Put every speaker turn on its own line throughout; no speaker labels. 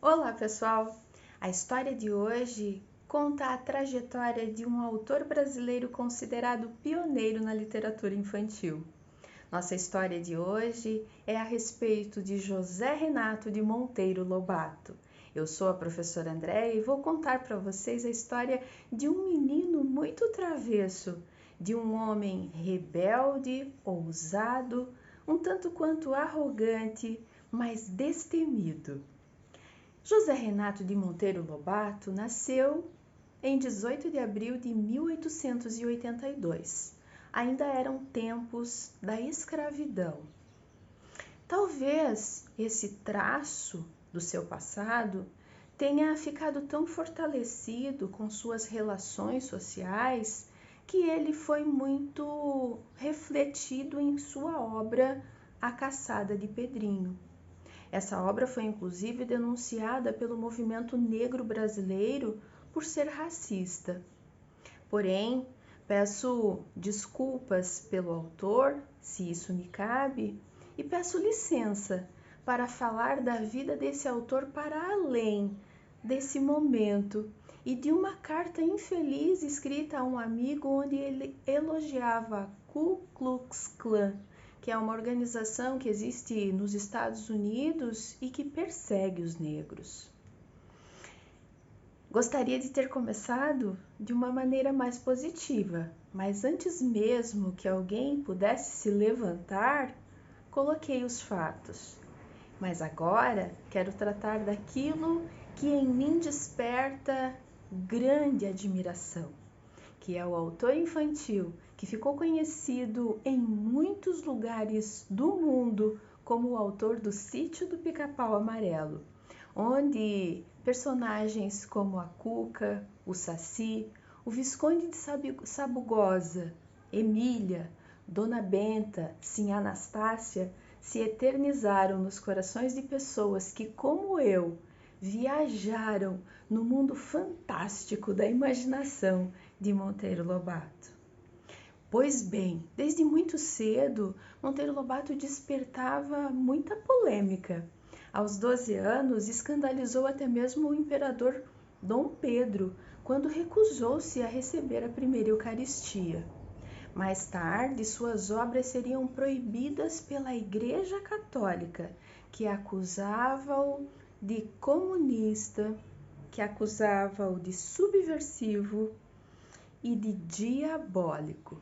Olá, pessoal! A história de hoje conta a trajetória de um autor brasileiro considerado pioneiro na literatura infantil. Nossa história de hoje é a respeito de José Renato de Monteiro Lobato. Eu sou a professora Andréia e vou contar para vocês a história de um menino muito travesso, de um homem rebelde, ousado, um tanto quanto arrogante, mas destemido. José Renato de Monteiro Lobato nasceu em 18 de abril de 1882. Ainda eram tempos da escravidão. Talvez esse traço do seu passado tenha ficado tão fortalecido com suas relações sociais que ele foi muito refletido em sua obra A Caçada de Pedrinho. Essa obra foi inclusive denunciada pelo movimento negro brasileiro por ser racista. Porém, peço desculpas pelo autor, se isso me cabe, e peço licença para falar da vida desse autor para além desse momento e de uma carta infeliz escrita a um amigo onde ele elogiava a Ku Klux Klan, que é uma organização que existe nos Estados Unidos e que persegue os negros. Gostaria de ter começado de uma maneira mais positiva, mas antes mesmo que alguém pudesse se levantar, coloquei os fatos. Mas agora quero tratar daquilo que em mim desperta grande admiração, que é o autor infantil que ficou conhecido em muitos lugares do mundo como o autor do Sítio do Pica-Pau Amarelo, onde personagens como a Cuca, o Saci, o Visconde de Sabugosa, Emília, Dona Benta, Sim Anastácia se eternizaram nos corações de pessoas que, como eu, viajaram no mundo fantástico da imaginação de Monteiro Lobato. Pois bem, desde muito cedo, Monteiro Lobato despertava muita polêmica. Aos 12 anos, escandalizou até mesmo o imperador Dom Pedro, quando recusou-se a receber a primeira Eucaristia. Mais tarde, suas obras seriam proibidas pela Igreja Católica, que acusava-o de comunista, que acusava-o de subversivo e de diabólico.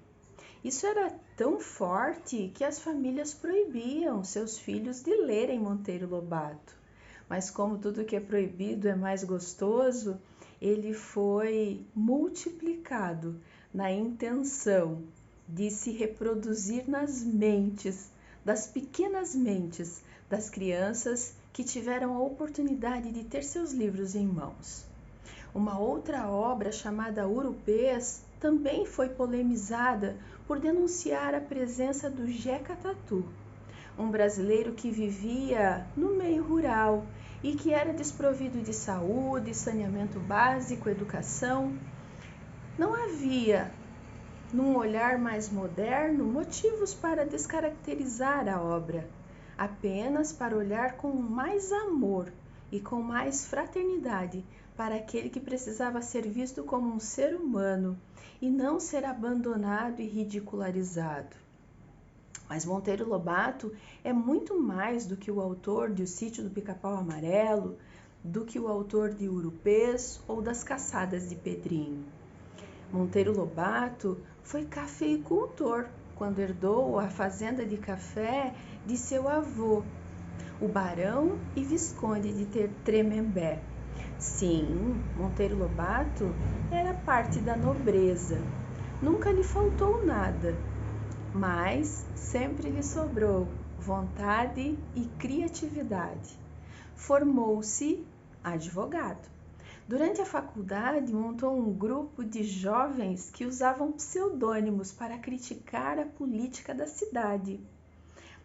Isso era tão forte que as famílias proibiam seus filhos de lerem Monteiro Lobato. Mas como tudo que é proibido é mais gostoso, ele foi multiplicado na intenção de se reproduzir nas mentes, das pequenas mentes das crianças que tiveram a oportunidade de ter seus livros em mãos. Uma outra obra chamada Urupês também foi polemizada por denunciar a presença do Jeca Tatu, um brasileiro que vivia no meio rural e que era desprovido de saúde, saneamento básico, educação. Não havia, num olhar mais moderno, motivos para descaracterizar a obra, apenas para olhar com mais amor e com mais fraternidade para aquele que precisava ser visto como um ser humano e não ser abandonado e ridicularizado. Mas Monteiro Lobato é muito mais do que o autor de O Sítio do Pica-Pau Amarelo, do que o autor de Urupês ou das Caçadas de Pedrinho. Monteiro Lobato foi cafeicultor quando herdou a fazenda de café de seu avô, o Barão e Visconde de Tremembé. Sim, Monteiro Lobato era parte da nobreza. Nunca lhe faltou nada, mas sempre lhe sobrou vontade e criatividade. Formou-se advogado. Durante a faculdade, montou um grupo de jovens que usavam pseudônimos para criticar a política da cidade.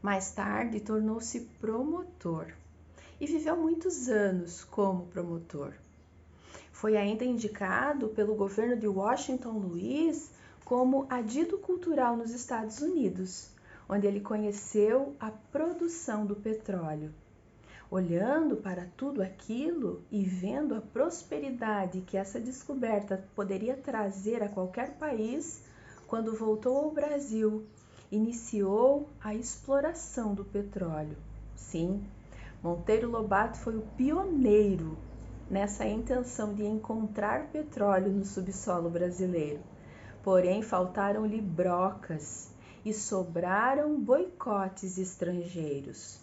Mais tarde, tornou-se promotor e viveu muitos anos como promotor. Foi ainda indicado pelo governo de Washington Luiz como adido cultural nos Estados Unidos, onde ele conheceu a produção do petróleo. Olhando para tudo aquilo e vendo a prosperidade que essa descoberta poderia trazer a qualquer país, quando voltou ao Brasil, iniciou a exploração do petróleo. Sim, Monteiro Lobato foi o pioneiro nessa intenção de encontrar petróleo no subsolo brasileiro. Porém, faltaram-lhe brocas e sobraram boicotes estrangeiros.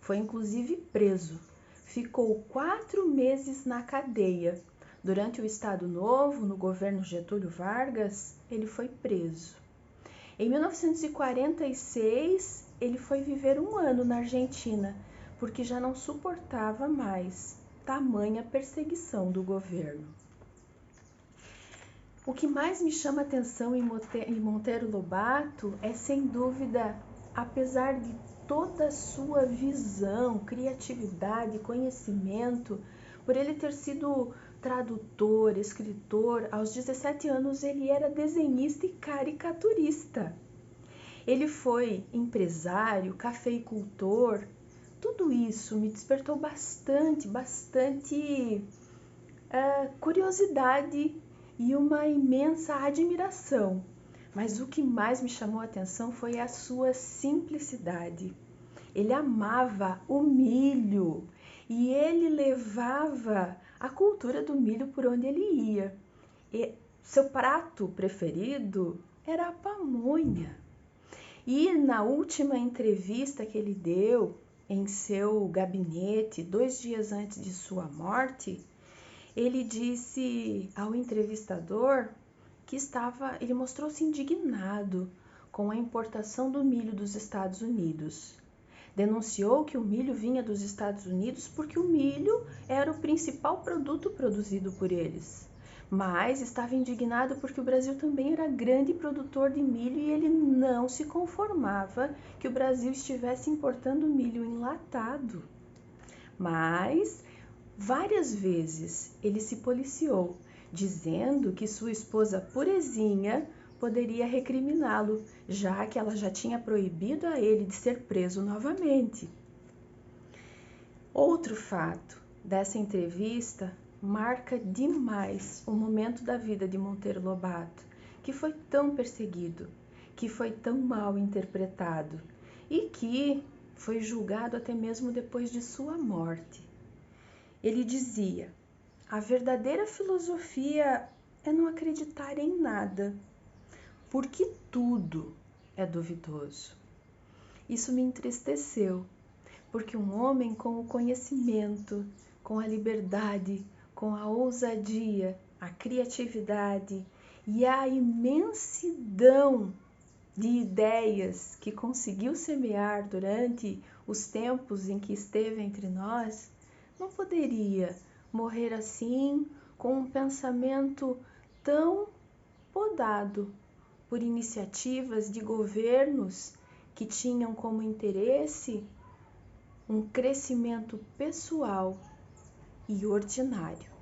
Foi inclusive preso. Ficou 4 meses na cadeia. Durante o Estado Novo, no governo Getúlio Vargas, ele foi preso. Em 1946, ele foi viver 1 ano na Argentina, porque já não suportava mais tamanha perseguição do governo. O que mais me chama a atenção em Monteiro Lobato é, sem dúvida, apesar de toda a sua visão, criatividade, conhecimento, por ele ter sido tradutor, escritor, aos 17 anos ele era desenhista e caricaturista. Ele foi empresário, cafeicultor. Tudo isso me despertou bastante curiosidade e uma imensa admiração. Mas o que mais me chamou a atenção foi a sua simplicidade. Ele amava o milho e ele levava a cultura do milho por onde ele ia. E seu prato preferido era a pamonha. E na última entrevista que ele deu em seu gabinete, 2 dias antes de sua morte, ele disse ao entrevistador que ele mostrou-se indignado com a importação do milho dos Estados Unidos. Denunciou que o milho vinha dos Estados Unidos porque o milho era o principal produto produzido por eles. Mas estava indignado porque o Brasil também era grande produtor de milho e ele não se conformava que o Brasil estivesse importando milho enlatado. Mas várias vezes ele se policiou, dizendo que sua esposa purezinha poderia recriminá-lo, já que ela já tinha proibido a ele de ser preso novamente. Outro fato dessa entrevista marca demais o momento da vida de Monteiro Lobato, que foi tão perseguido, que foi tão mal interpretado e que foi julgado até mesmo depois de sua morte. Ele dizia: a verdadeira filosofia é não acreditar em nada, porque tudo é duvidoso. Isso me entristeceu, porque um homem com o conhecimento, com a liberdade, com a ousadia, a criatividade e a imensidão de ideias que conseguiu semear durante os tempos em que esteve entre nós, não poderia morrer assim, com um pensamento tão podado por iniciativas de governos que tinham como interesse um crescimento pessoal e ordinário.